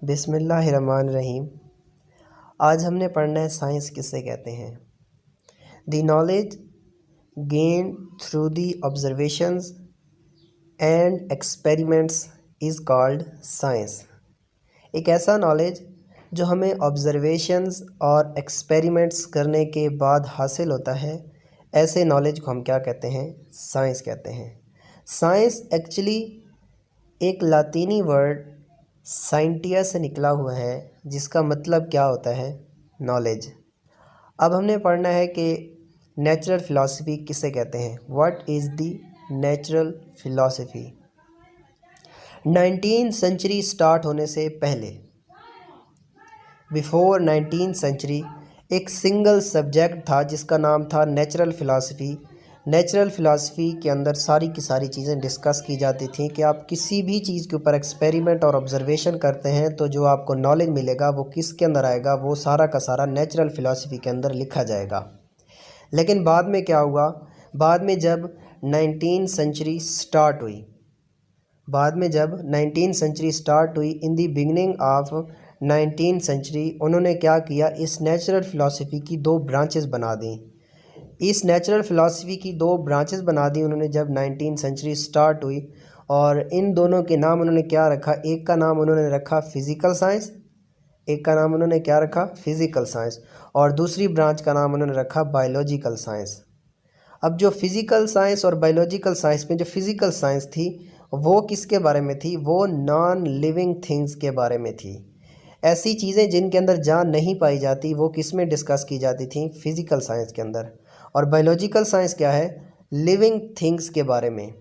बिस्मिल्लाहिर्रहमानिर्रहीम। आज हमने पढ़ना है साइंस किसे कहते हैं। The knowledge gain through the observations and experiments is called science. एक ऐसा नॉलेज जो हमें ऑब्जर्वेशंस और एक्सपेरिमेंट्स करने के बाद हासिल होता है, ऐसे नॉलेज को हम क्या कहते हैं? साइंस कहते हैं। साइंस एक्चुअली एक लातीनी वर्ड साइंटिया से निकला हुआ है, जिसका मतलब क्या होता है? नॉलेज। अब हमने पढ़ना है कि नेचुरल फ़िलासफ़ी किसे कहते हैं। What is the natural philosophy. 19th century start होने से पहले, बिफोर 19th सेंचुरी, एक सिंगल सब्जेक्ट था जिसका नाम था नेचुरल फ़िलासफ़ी। नेचुरल फ़िलासफ़ी के अंदर सारी की सारी चीज़ें डिस्कस की जाती थी कि आप किसी भी चीज़ के ऊपर एक्सपेरिमेंट और ऑब्जर्वेशन करते हैं तो जो आपको नॉलेज मिलेगा वो किसके अंदर आएगा? वो सारा का सारा नेचुरल फ़िलासफ़ी के अंदर लिखा जाएगा। लेकिन बाद में क्या हुआ? बाद में जब 19th सेंचुरी स्टार्ट हुई, इन दी बिगनिंग ऑफ 19th सेंचुरी, उन्होंने क्या किया? इस नेचुरल फ़िलासफ़ी की दो ब्रांचेस बना दी। उन्होंने जब 19th सेंचुरी स्टार्ट हुई, और इन दोनों के नाम उन्होंने क्या रखा? एक का नाम उन्होंने रखा फ़िज़िकल साइंस, और दूसरी ब्रांच का नाम उन्होंने रखा बायोलॉजिकल साइंस। अब जो फ़िज़िकल साइंस और बायोलॉजिकल साइंस में जो फ़िज़िकल साइंस थी वो किसके बारे में थी? वो नॉन लिविंग थिंग्स के बारे में थी। ऐसी चीज़ें जिनके अंदर जान नहीं पाई जाती वो किस में डिस्कस की जाती थी? फ़िज़िकल साइंस के अंदर। और बायोलॉजिकल साइंस क्या है? लिविंग थिंग्स के बारे में।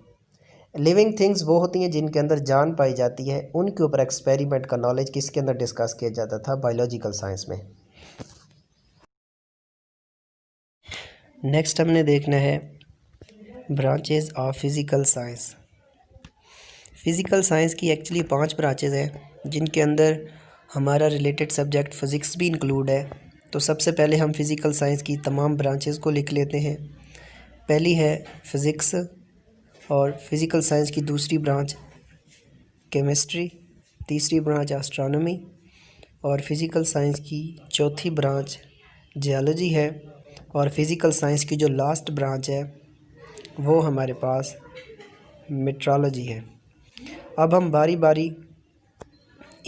लिविंग थिंग्स वो होती हैं जिनके अंदर जान पाई जाती है, उनके ऊपर एक्सपेरिमेंट का नॉलेज किसके अंदर डिस्कस किया जाता था? बायोलॉजिकल साइंस में। नेक्स्ट हमने देखना है branches of physical science. Physical science की एक्चुअली 5 ब्रांचेस हैं, जिनके अंदर हमारा रिलेटेड सब्जेक्ट फ़िज़िक्स भी इंक्लूड है। तो सबसे पहले हम फ़िज़िकल साइंस की तमाम ब्रांचेस को लिख लेते हैं। पहली है फ़िज़िक्स, और फ़िज़िकल साइंस की दूसरी ब्रांच केमिस्ट्री, तीसरी ब्रांच एस्ट्रोनॉमी, और फ़िज़िकल साइंस की चौथी ब्रांच जियोलॉजी है, और फ़िज़िकल साइंस की जो लास्ट ब्रांच है वो हमारे पास मेट्रोलॉजी है। अब हम बारी बारी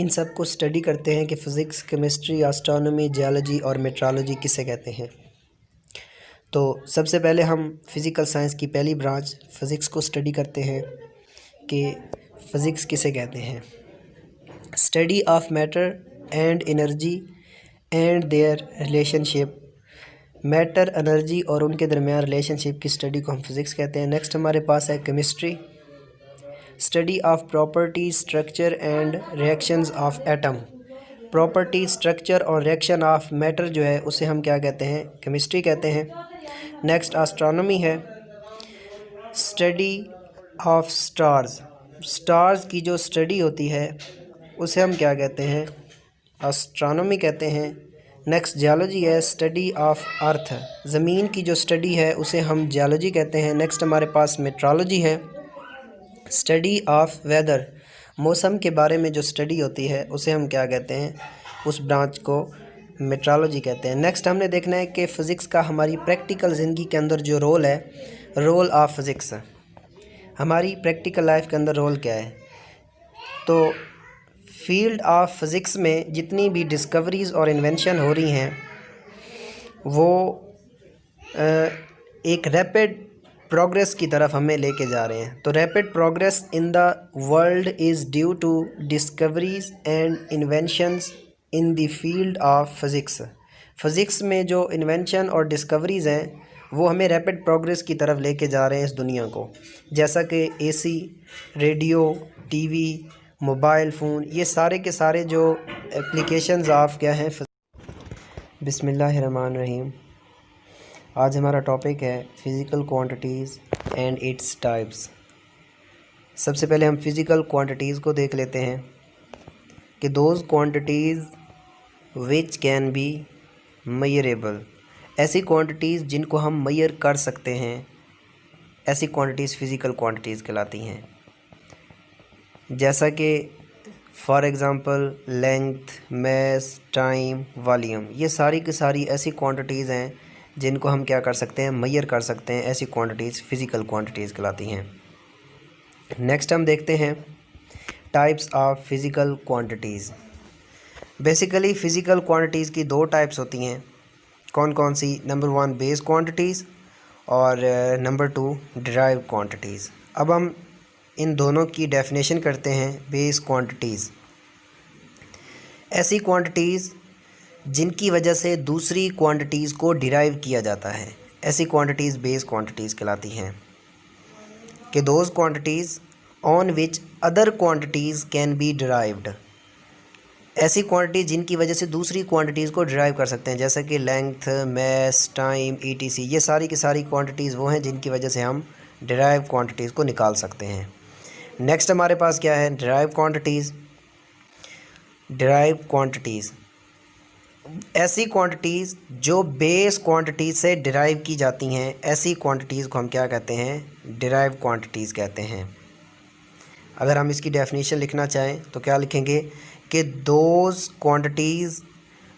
इन सब को स्टडी करते हैं कि फ़िज़िक्स, केमिस्ट्री, एस्ट्रोनॉमी, जियोलॉजी और मेट्रोलॉजी किसे कहते हैं। तो सबसे पहले हम फ़िज़िकल साइंस की पहली ब्रांच फ़िज़िक्स को स्टडी करते हैं कि फ़िज़िक्स किसे कहते हैं। Study of matter and energy and their relationship. Matter, energy और उनके दरमियान रिलेशनशिप की स्टडी को हम फ़िज़िक्स कहते हैं। नेक्स्ट हमारे पास है chemistry. Study of property, structure and reactions of atom. Property, structure और रिएक्शन ऑफ मैटर जो है उसे हम क्या कहते हैं? केमिस्ट्री कहते हैं। नेक्स्ट एस्ट्रोनॉमी है। Study of stars. स्टार्स की जो स्टडी होती है उसे हम क्या कहते हैं? एस्ट्रोनॉमी कहते हैं। नेक्स्ट जियोलॉजी है। स्टडी ऑफ अर्थ, ज़मीन की जो स्टडी है उसे हम जियोलॉजी कहते हैं। नेक्स्ट हमारे पास मेट्रोलॉजी है। स्टडी ऑफ वेदर, मौसम के बारे में जो स्टडी होती है उसे हम क्या कहते हैं? उस ब्रांच को मेट्रोलॉजी कहते हैं। नेक्स्ट हमने देखना है कि फ़िज़िक्स का हमारी प्रैक्टिकल ज़िंदगी के अंदर जो रोल है, रोल ऑफ फ़िज़िक्स, हमारी प्रैक्टिकल लाइफ के अंदर रोल क्या है। तो फील्ड ऑफ फ़िज़िक्स में जितनी भी डिस्कवरीज़ और इन्वेंशन हो रही हैं वो एक रैपिड प्रोग्रेस की तरफ हमें लेके जा रहे हैं। तो rapid progress in the world is due to discoveries and inventions in the field of physics. Physics में जो इन्वेंशन और डिस्कवरीज़ हैं वो हमें रैपिड प्रोग्रेस की तरफ लेके जा रहे हैं इस दुनिया को। जैसा कि AC, radio, TV, mobile phone, ये सारे के सारे जो एप्लीकेशंस ऑफ क्या हैं। बिस्मिल्लाहिर्रहमानिर्रहीम। आज हमारा टॉपिक है physical quantities and its types. सबसे पहले हम फ़िज़िकल क्वांटिटीज़ को देख लेते हैं कि those quantities which can be measurable. ऐसी क्वांटिटीज़ जिनको हम मेजर कर सकते हैं, ऐसी क्वांटिटीज़ फ़िज़िकल क्वांटिटीज़ कहलाती हैं। जैसा कि for example length, mass, time, volume, ये सारी की सारी ऐसी क्वांटिटीज़ हैं जिनको हम क्या कर सकते हैं, मेजर कर सकते हैं। ऐसी क्वांटिटीज़ फ़िज़िकल क्वांटिटीज़ कहलाती हैं। नेक्स्ट हम देखते हैं types of physical quantities. Basically physical quantities की दो टाइप्स होती हैं। कौन कौन सी? नंबर 1 बेस क्वांटिटीज़ और नंबर 2 डिराइव क्वांटिटीज़। अब हम इन दोनों की डेफिनेशन करते हैं। बेस क्वांटिटीज़ ऐसी क्वांटिटीज़ जिनकी वजह से दूसरी क्वांटिटीज़ को डिराइव किया जाता है, ऐसी क्वांटिटीज़ बेस क्वांटिटीज़ कहलाती हैं। कि those quantities on which other quantities can be derived, ऐसी क्वांटिटी जिनकी वजह से दूसरी क्वांटिटीज़ को डिराइव कर सकते हैं, जैसे कि लेंथ, मैस, टाइम, ईटीसी। ये सारी की सारी क्वांटिटीज़ वो हैं जिनकी वजह से हम डिराइव क्वांटिटीज़ को निकाल सकते हैं। नेक्स्ट हमारे पास क्या है? Derive quantities. डिराइव क्वांटिटीज़ ऐसी क्वांटिटीज़ जो बेस क्वांटिटीज़ से डिराइव की जाती हैं, ऐसी क्वांटिटीज़ को हम क्या कहते हैं? डिराइव क्वांटिटीज़ कहते हैं। अगर हम इसकी डेफिनेशन लिखना चाहें तो क्या लिखेंगे कि those quantities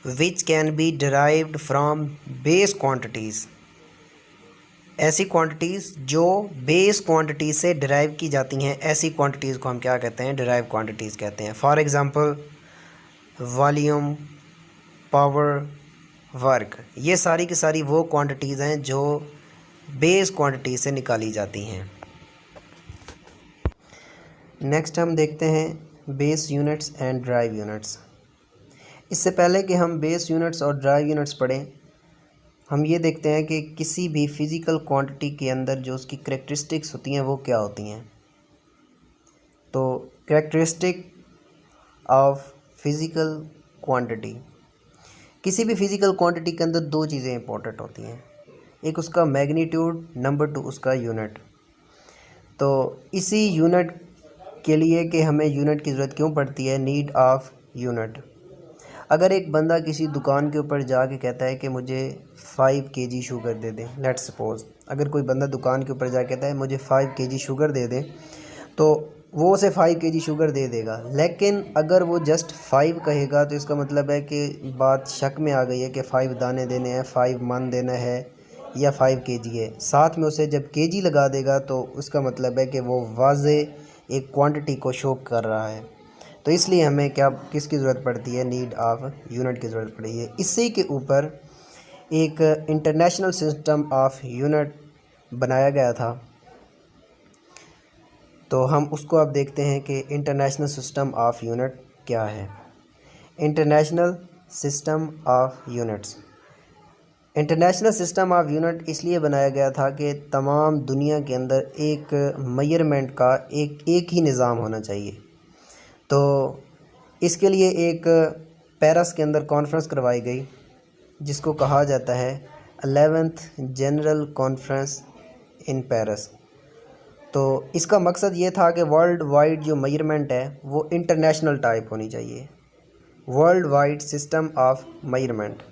which can be derived from base quantities, ऐसी क्वांटिटीज़ जो बेस क्वांटिटीज़ से डिराइव की जाती हैं, ऐसी क्वांटिटीज़ को हम क्या कहते हैं? डिराइव क्वांटिटीज़ कहते हैं। For example volume, power, work, ये सारी की सारी वो क्वांटिटीज़ हैं जो बेस क्वांटिटी से निकाली जाती हैं। नेक्स्ट हम देखते हैं base units and drive units. इससे पहले कि हम बेस यूनिट्स और ड्राइव यूनिट्स पढ़ें, हम ये देखते हैं कि किसी भी फिज़िकल क्वांटिटी के अंदर जो उसकी करैक्टरिस्टिक्स होती हैं वो क्या होती हैं। तो करैक्टरिस्टिक ऑफ फिज़िकल क्वांटिटी, किसी भी फिज़िकल क्वांटिटी के अंदर दो चीज़ें इंपॉर्टेंट होती हैं। एक उसका मैग्नीट्यूड, नंबर 2 उसका यूनिट। तो इसी यूनिट के लिए कि हमें यूनिट की ज़रूरत क्यों पड़ती है, नीड ऑफ यूनिट। अगर एक बंदा किसी दुकान के ऊपर जाके कहता है कि मुझे 5 kg शुगर दे दें, लेट्स सपोज़ अगर कोई बंदा दुकान के ऊपर जाके कहता है मुझे 5 kg शुगर दे दें, तो वो उसे 5 kg शुगर दे देगा। लेकिन अगर वो जस्ट 5 कहेगा तो इसका मतलब है कि बात शक में आ गई है कि 5 दाने देने हैं, 5 मन देना है या 5 kg है। साथ में उसे जब kg लगा देगा तो उसका मतलब है कि वो वाज़े एक क्वांटिटी को शो कर रहा है। तो इसलिए हमें किसकी ज़रूरत पड़ती है? नीड ऑफ यूनिट की ज़रूरत पड़ी है। इसी के ऊपर एक इंटरनेशनल सिस्टम ऑफ यूनिट बनाया गया था। तो हम उसको अब देखते हैं कि इंटरनेशनल सिस्टम ऑफ यूनिट क्या है। International system of units, international system of unit इसलिए बनाया गया था कि तमाम दुनिया के अंदर एक मेजरमेंट का एक ही निज़ाम होना चाहिए। तो इसके लिए एक पेरिस के अंदर कॉन्फ्रेंस करवाई गई जिसको कहा जाता है 11th general conference in Paris. तो इसका मकसद ये था कि वर्ल्ड वाइड जो मेजरमेंट है वो इंटरनेशनल टाइप होनी चाहिए, world wide system of measurement.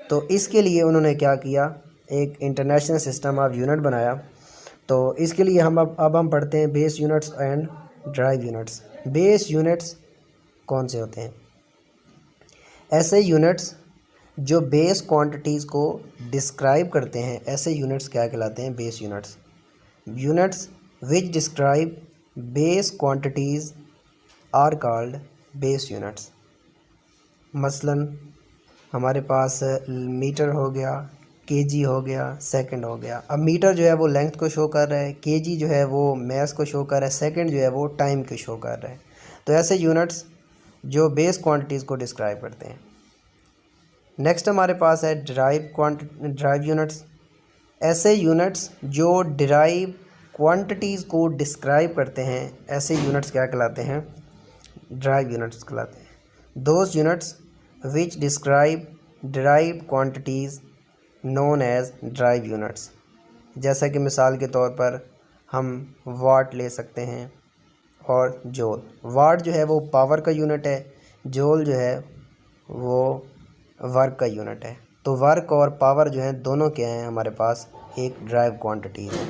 तो इसके लिए उन्होंने क्या किया, एक इंटरनेशनल सिस्टम ऑफ यूनिट बनाया। तो इसके लिए हम अब हम पढ़ते हैं base units and drive units. Base units कौन से होते हैं? ऐसे यूनिट्स जो बेस क्वांटिटीज़ को डिस्क्राइब करते हैं, ऐसे यूनिट्स क्या कहलाते हैं? Base units. Units which describe base quantities are called base units. मसलन हमारे पास मीटर हो गया, केजी हो गया, सेकंड हो गया। अब मीटर जो है वो लेंथ को शो कर रहा है, केजी जो है वो मैस को शो कर रहा है, सेकंड जो है वो टाइम को शो कर रहा है। तो ऐसे यूनिट्स जो बेस क्वांटिटीज़ को डिस्क्राइब करते हैं। नेक्स्ट हमारे पास है ड्राइव यूनिट्स। ऐसे यूनिट्स जो डिराइव क्वांटिटीज़ को डिस्क्राइब करते हैं, ऐसे यूनिट्स क्या कहलाते हैं? ड्राइव यूनिट्स कहलाते हैं। Those units which describe derived quantities known as derived units. जैसा कि मिसाल के तौर पर हम वाट ले सकते हैं और जूल। वाट जो है वो पावर का यूनिट है, जूल जो है वो वर्क का यूनिट है। तो वर्क और पावर जो है दोनों क्या हैं? हमारे पास एक ड्राइव क्वांटिटी है।